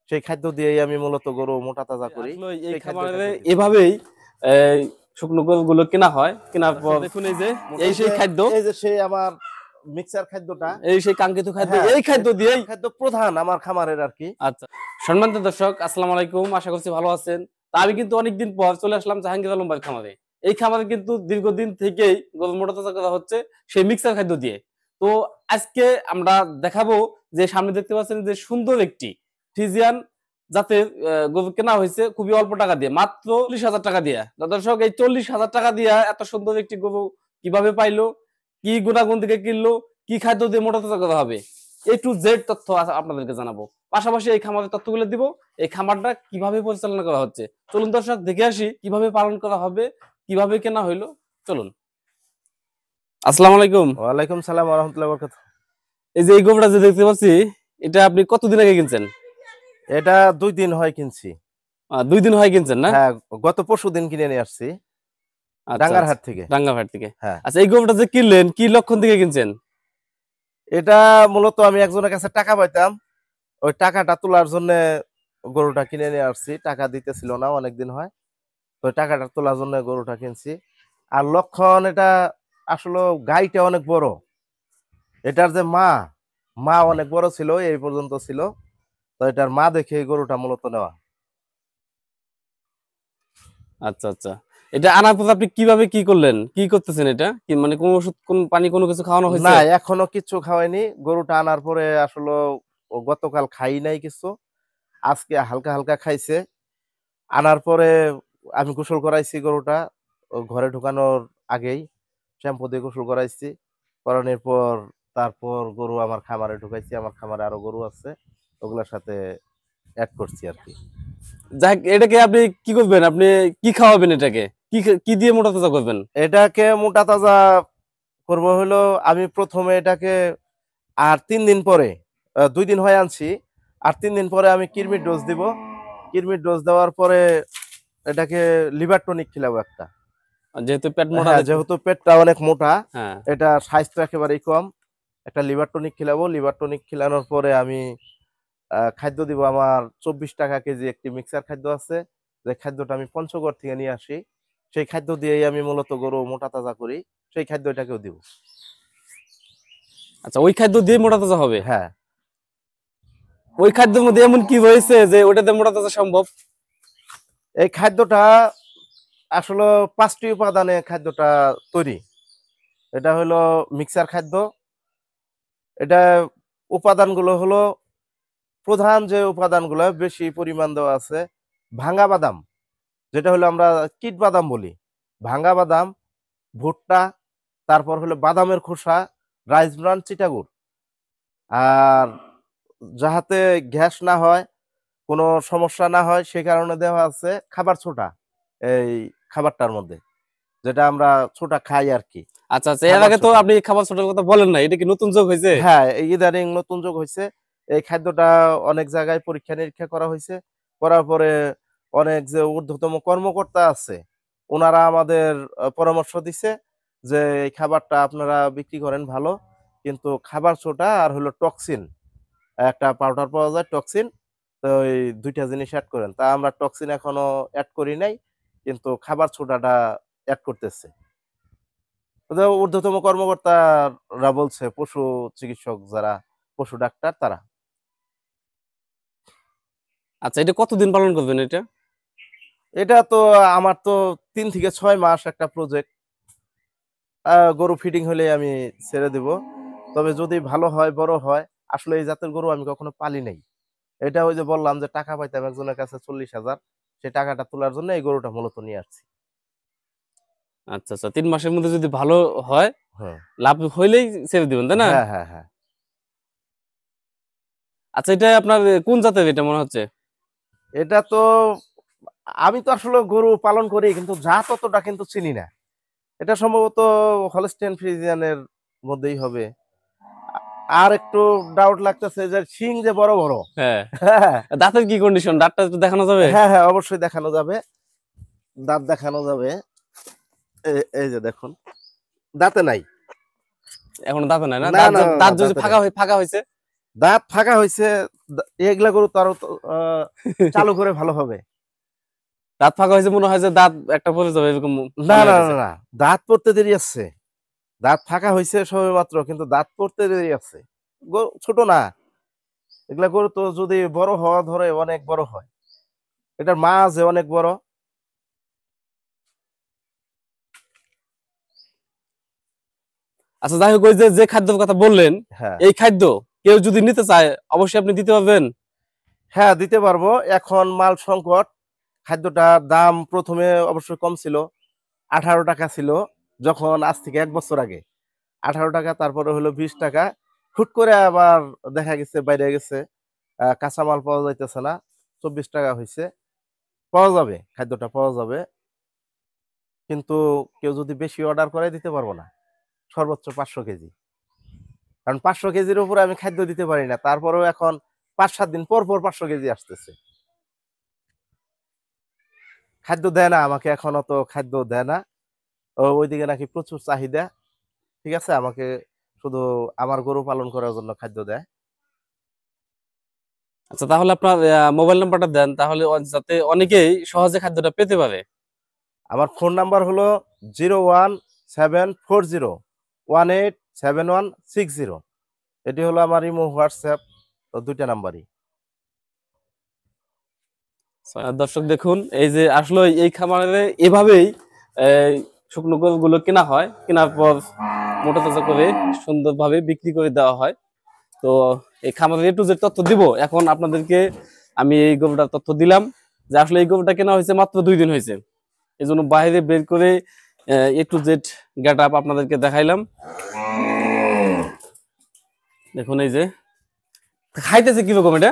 সেই খাদ্য দিয়েই আমি মূলত গরু মোটা তাজা করি। আসলে এই খামারে এভাবেই শুকনো গরুগুলো কেনা হয়, কেনার পর দেখুন এই যে এই সেই খাদ্য, এই যে সেই আমার মিক্সার খাদ্যটা, এই সেই কাঙ্ক্ষিত খাদ্য, হ্যাঁ, এই খাদ্য দিয়েই খাদ্য প্রধান আমার খামারের আর কি। আচ্ছা, সম্মানিত দর্শক আসসালামু আলাইকুম, আশা করছি ভালো আছেন। তা আমি কিন্তু অনেকদিন পর চলে আসলাম জাহাঙ্গীর আলম ভাইয়ের খামারে। এই খামারে কিন্তু দীর্ঘদিন থেকেই গরু মোটা তাজা করা হচ্ছে সেই মিক্সার খাদ্য দিয়ে। তো আজকে আমরা দেখাবো যে সামনে দেখতে পাচ্ছেন যে সুন্দর একটি ফ্রিজিয়ান জাতের গরু কেনা হয়েছে খুবই অল্প টাকা দিয়ে, মাত্র 40,000 টাকা দিয়ে। তো দর্শক এই 40,000 টাকা দিয়ে এত সুন্দর একটি গরু কিভাবে পাইলো, কি গুণাগুণ থেকে কিনলো, কি খাদ্য দিয়ে মোটা তাজা করা হবে, A to Z তথ্য আপনাদেরকে জানাবো। পাশাপাশি এই খামারের তথ্যগুলো দিব, এই খামারটা কিভাবে পরিচালনা করা হচ্ছে। চলুন দর্শক দেখে আসি কিভাবে পালন করা হবে, কিভাবে কেনা হইলো। চলুন। আসসালামু আলাইকুম। ওয়ালাইকুম সালাম ওয়া রাহমাতুল্লাহি ওয়া বারাকাতুহু। এই যে এই গরুটা যে দেখতে পাচ্ছি, এটা আপনি কতদিন আগে কিনছেন? এটা 2 দিন হয় কিনছি। 2 দিন হয় কিনছেন না? হ্যাঁ, গত পরশুদিন কিনে নিয়ে আসছি আচ্ছা আচ্ছা, ডাঙ্গারহাট থেকে। রাঙ্গাঘাট থেকে। হ্যাঁ, আচ্ছা, এই গরুটা যে কিনলেন কি লক্ষণ থেকে কিনছেন? এটা মূলত আমি একজনের কাছে টাকা পাইতাম, ওই টাকাটা তোলার জন্য গরুটা কিনে নিয়ে আসছি। টাকা দিতেছিল না, অনেকদিন হয়। তো টাকাটা তোলার জন্য গরুটা কিনছি। আর লক্ষণ, এটা আসলে গাইটা অনেক বড়। এটার যে মা অনেক বড় ছিল, এই পর্যন্ত ছিল। তো এটার মা দেখে এই গরুটা মূলত নেওয়া। আচ্ছা আচ্ছা, এটা আনার পর আপনি কিভাবে কি করলেন, কি করতেছেন, এটা কি মানে কোন ওষুধ কোন পানি কোনো কিছু খাওয়ানো না, হয়েছে? এখনো কিচ্ছু খাওয়াইনি। গরুটা আনার পরে আসলে ও গতকাল খাই নাই কিছু, আজকে হালকা হালকা খাইছে। আনার পরে আমি গোসল করাইছি গরুটা, ও ঘরে ঢুকানোর আগেই শ্যাম্পু দিয়ে গোসল করাইছি। করানোর পর তারপর গরু আমার খামারে ঢুকাইছি। আমার খামারে আরো গরু আছে, ওগুলোর সাথে অ্যাড করছি আর কি। যাক, এটাকে আপনি কি করবেন, আপনি কি খাওয়াবেন এটাকে, কি কি দিয়ে মোটা তাজা করবেন? এটাকে মোটা তাজা করবো হলো, আমি প্রথমে এটাকে আর 3 দিন পরে, 2 দিন হয় আনছি, আর 3 দিন পরে আমি কিরমির ডোজ দিব। কিরমির ডোজ দেওয়ার পরে এটাকে লিভার টনিক খিলাবো একটা। যেহেতু পেট মোটা হ্যাঁ, দেখতে। যেহেতু পেটটা অনেক মোটা, হ্যাঁ। এটা স্বাস্থ্য একেবারেই কম। একটা লিভার টনিক খিলাবো। লিভার টনিক খিলানোর পরে আমি খাদ্য দিব। আমার 24 টাকা কেজি একটি মিক্সার খাদ্য আছে, যে খাদ্যটা আমি পঞ্চগড় থেকে নিয়ে আসি। সেই খাদ্য দিয়েই আমি মূলত গরু মোটা তাজা করি। সেই খাদ্য এটাকেও দিব। আচ্ছা, ওই খাদ্য দিয়ে মোটা তাজা হবে? হ্যাঁ, ওই খাদ্যের মধ্যে এমন কি রয়েছে যে ওটাতে মোটা তাজা সম্ভব? এই খাদ্যটা আসলে 5টি উপাদানে খাদ্যটা তৈরি। এটা হলো মিক্সার খাদ্য। এটা উপাদানগুলো হলো, প্রধান যে উপাদানগুলো বেশি পরিমাণ দেওয়া আছে, ভাঙা বাদাম, যেটা হলো আমরা কিট বাদাম বলি, ভাঙা বাদাম, ভুট্টা, তারপর হলো বাদামের খোসা, রাইস ব্রান, চিটাগুড়। আর যাহাতে গ্যাস না হয়, কোনো সমস্যা না হয়, সে কারণে দেওয়া আছে খাবার ছোটা। এই খাবারটার মধ্যে যেটা আমরা ছোটা খাই আর কি, আচ্ছা আচ্ছা, এর খাবার আগে তো ছোটা। আপনি খাবার ছোটার কথা বলেন না, এটা কি নতুন যোগ হয়েছে? হ্যাঁ, এই ইদানিং নতুন যোগ হয়েছে। এই খাদ্যটা অনেক জায়গায় পরীক্ষা নিরীক্ষা করা হয়েছে। করার পরে অনেক যে ঊর্ধ্বতম কর্মকর্তা আছে, ওনারা আমাদের পরামর্শ দিছে যে এই খাবারটা আপনারা বিক্রি করেন ভালো, কিন্তু খাবার ছোটা আর হলো টক্সিন, একটা পাউডার পাওয়া যায় টক্সিন। তো এই 2টা জিনিস অ্যাড করেন। তা আমরা টক্সিন এখনো অ্যাড করি নাই, কিন্তু খাবার ছোটাটা অ্যাড করতেছে। তো ঊর্ধ্বতম কর্মকর্তারা বলছে, পশু চিকিৎসক যারা, পশু ডাক্তার তারা। আচ্ছা, এটা কতদিন পালন করবেন এটা? এটা তো আমার তো 3 থেকে 6 মাস একটা প্রজেক্ট। গরু ফিডিং হলে আমি ছেড়ে দিব। তবে যদি ভালো হয়, বড় হয়, আসলে এই জাতের গরু আমি কখনো পালি নাই। এটা ওই যে বললাম যে টাকা পাইতাম একজনের কাছে 40,000, সেই টাকাটা তোলার জন্য এই গরুটা মূলত নিয়ে আসছি। আচ্ছা আচ্ছা, 3 মাসের মধ্যে যদি ভালো হয়, হ্যাঁ, লাভ হইলেই ছেড়ে দিবেন, তাই না? হ্যাঁ, হ্যাঁ, হ্যাঁ। আচ্ছা, এটা আপনার কোন জাতের এটা মনে হচ্ছে? এটা তো, আমি তো আসলে গরু পালন করি কিন্তু জাত অতটা কিন্তু চিনি না। এটা সম্ভবত হলস্টেইন ফ্রিজিয়ানের মধ্যেই হবে। আর একটু ডাউট লাগতেছে যে শিং যে বড় বড়। হ্যাঁ। হ্যাঁ, দাঁতের কি কন্ডিশন, দাঁতটা একটু দেখানো যাবে? হ্যাঁ, হ্যাঁ, অবশ্যই দেখানো যাবে। দাঁত দেখানো যাবে। এই যে দেখুন, দাঁতে নাই। এখন দাঁতে নাই না? না, দাঁত না, না, না, দাঁত যদি দাঁতে নাই। ফাঁকা হয়েছে? দাঁত ফাঁকা হয়েছে, এগুলা গরু তো আরো চালু করে ভালো হবে। দাঁত ফাঁকা হয়েছে মনে হয় যে দাঁত একটা পরে যাবে এরকম না মনে না না হইতেছে। না, দাঁত পড়তে দেরি আছে। দাঁত ফাঁকা হয়েছে সবে মাত্র, কিন্তু দাঁত পড়তে দেরি আছে। ছোট না, এগুলা গরু তো যদি বড় হওয়া ধরে অনেক বড় হয়। এটার মাঝে অনেক বড়। আচ্ছা যাই হোক, ওই যে যে খাদ্যের কথা বললেন, হ্যাঁ এই খাদ্য কেউ যদি নিতে চায় অবশ্যই আপনি দিতে পারবেন। হ্যাঁ, দিতে পারবো। এখন মাল সংকট। খাদ্যটার দাম প্রথমে অবশ্যই কম ছিল, 18 টাকা ছিল, যখন আজ থেকে 1 বছর আগে 18 টাকা, তারপরে হলো 20 টাকা। হুট করে আবার দেখা গেছে বাইরে গেছে, কাঁচামাল পাওয়া যাইতেছে না, 24 টাকা হয়েছে। পাওয়া যাবে, খাদ্যটা পাওয়া যাবে, কিন্তু কেউ যদি বেশি অর্ডার করে দিতে পারবো না। সর্বোচ্চ 500 কেজি, কারণ 500 কেজির উপরে আমি খাদ্য দিতে পারি না। তারপরেও এখন 5-7 দিন পর পর 500 কেজি আসতেছে। খাদ্য দেয় না আমাকে, এখন অত খাদ্য দেয় না। ওইদিকে নাকি প্রচুর চাহিদা। ঠিক আছে, আমাকে শুধু আমার গরু পালন করার জন্য খাদ্য দেয়। আচ্ছা তাহলে আপনার মোবাইল নাম্বারটা দেন, তাহলে যাতে অনেকেই সহজে খাদ্যটা পেতে পারে। আমার ফোন নাম্বার হলো 0174740187160। এটি হলো আমার ইমো, হোয়াটসঅ্যাপ, তো দুইটা নাম্বারই। দর্শক দেখুন, এই যে আসলে এই খামারে এভাবেই এই শুকনো গরুগুলো কেনা হয়, কেনার পর মোটা তাজা করে সুন্দরভাবে বিক্রি করে দেওয়া হয়। তো এই খামারের একটু যে তথ্য দিব এখন আপনাদেরকে, আমি এই গরুটার তথ্য দিলাম যে আসলে এই গরুটা কেনা হয়েছে মাত্র 2 দিন হয়েছে। এই জন্য বাইরে বের করে একটু জেড গেট আপ আপনাদেরকে দেখাইলাম। দেখুন এই যে খাইতেছে কিরকম এটা।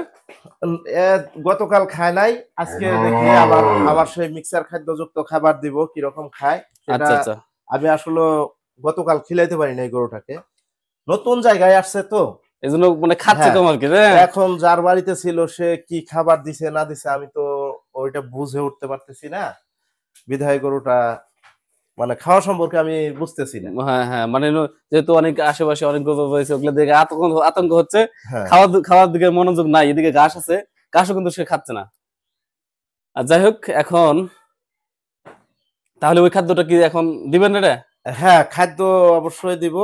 উম, এ, গতকাল খায় নাই, আজকে দেখি আবার আবার সেই মিক্সার খাদ্যযুক্ত খাবার দিব, কিরকম খায় সেটা। আচ্ছা আচ্ছা, আমি আসলে গতকাল খিলাইতে পারি না এই গরুটাকে, নতুন জায়গায় আসছে তো। এই জন্য মানে খাচ্ছে হ্যাঁ, কম আর কি, হ্যাঁ। এখন যার বাড়িতে ছিল সে কি খাবার দিছে না দিছে আমি তো ওইটা বুঝে উঠতে পারতেছি না। বিধায় গরুটা মানে খাওয়া সম্পর্কে আমি বুঝতেছি না। হ্যাঁ হ্যাঁ, মানে যেহেতু অনেক আশেপাশে অনেক গরু রয়েছে, ওগুলো দেখে আতঙ্ক আতঙ্ক হচ্ছে। হ্যাঁ খাওয়ার দিকে মনোযোগ নাই, এদিকে ঘাস আছে, ঘাসও কিন্তু সে খাচ্ছে না। আর যাই হোক, এখন তাহলে ওই খাদ্যটা কি এখন দিবেন এটা? হ্যাঁ, খাদ্য অবশ্যই দিব।